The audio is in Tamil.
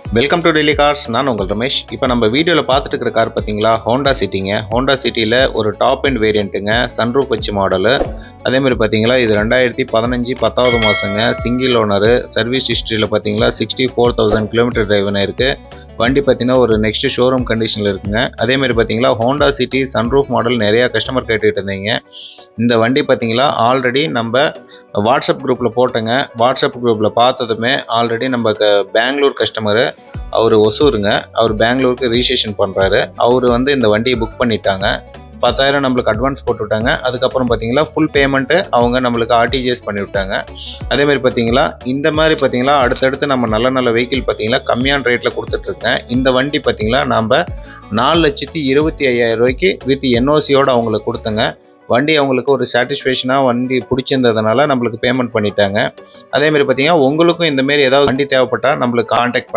Welcome to daily cars. நான் உங்கள் ரமேஷ். இப்போ நம்ம வீடியோவில் பார்த்துட்டு இருக்கிற கார் பார்த்தீங்களா, ஹோண்டா சிட்டிங்க. ஹோண்டா சிட்டியில் ஒரு டாப் அண்ட் வேரியண்ட்டுங்க, சன்ரூஃப் வச்சு மாடலு. அதேமாதிரி பார்த்தீங்களா, இது 2015 10வது மாதங்க, சிங்கிள் ஓனரு. சர்வீஸ் ஹிஸ்ட்ரியில் பார்த்தீங்களா 64,000 கிலோமீட்டர் டிரைவ் இருக்குது. வண்டி பார்த்தீங்கன்னா ஒரு நெக்ஸ்ட் ஷோரூம் கண்டிஷனில் இருக்குங்க. அதேமாதிரி பார்த்தீங்களா, ஹோண்டா சிட்டி சன்ரூஃப் மாடல் நிறையா கஸ்டமர் கேட்டுக்கிட்டு இருந்தீங்க. இந்த வண்டி பார்த்தீங்களா ஆல்ரெடி நம்ம வாட்ஸ்அப் குரூப்பில் போட்டேங்க. வாட்ஸ்அப் குரூப்பில் பார்த்ததுமே ஆல்ரெடி நம்ம பெங்களூர் கஸ்டமரு, அவர் ஒசூருங்க. அவர் பெங்களூருக்கு ரிஜிஸ்ட்ரேஷன் பண்ணுறாரு. அவர் இந்த வண்டியை புக் பண்ணிட்டாங்க. 10,000 நம்மளுக்கு அட்வான்ஸ் போட்டு விட்டாங்க. அதுக்கப்புறம் பார்த்தீங்களா ஃபுல் பேமெண்ட்டு அவங்க நம்மளுக்கு ஆர்டிஜிஎஸ் பண்ணி விட்டாங்க. அதேமாதிரி பார்த்தீங்களா இந்த மாதிரி பார்த்தீங்களா அடுத்தடுத்து நம்ம நல்ல நல்ல வெஹிக்கிள் பார்த்தீங்களா கம்மியான ரேட்டில் கொடுத்துட்ருக்கேன். இந்த வண்டி பார்த்தீங்களா நம்ம 4,25,000 ரூபாய்க்கு வித் என்ஓசியோடு அவங்களுக்கு கொடுத்தங்க. வண்டி அவங்களுக்கு ஒரு சாட்டிஸ்ஃபேக்ஷனாக வண்டி பிடிச்சிருந்ததுனால நம்மளுக்கு பேமெண்ட் பண்ணிட்டாங்க. அதேமாதிரி பார்த்தீங்கன்னா உங்களுக்கும் இந்தமாரி ஏதாவது வண்டி தேவைப்பட்டால் நம்மளுக்கு கான்டாக்ட்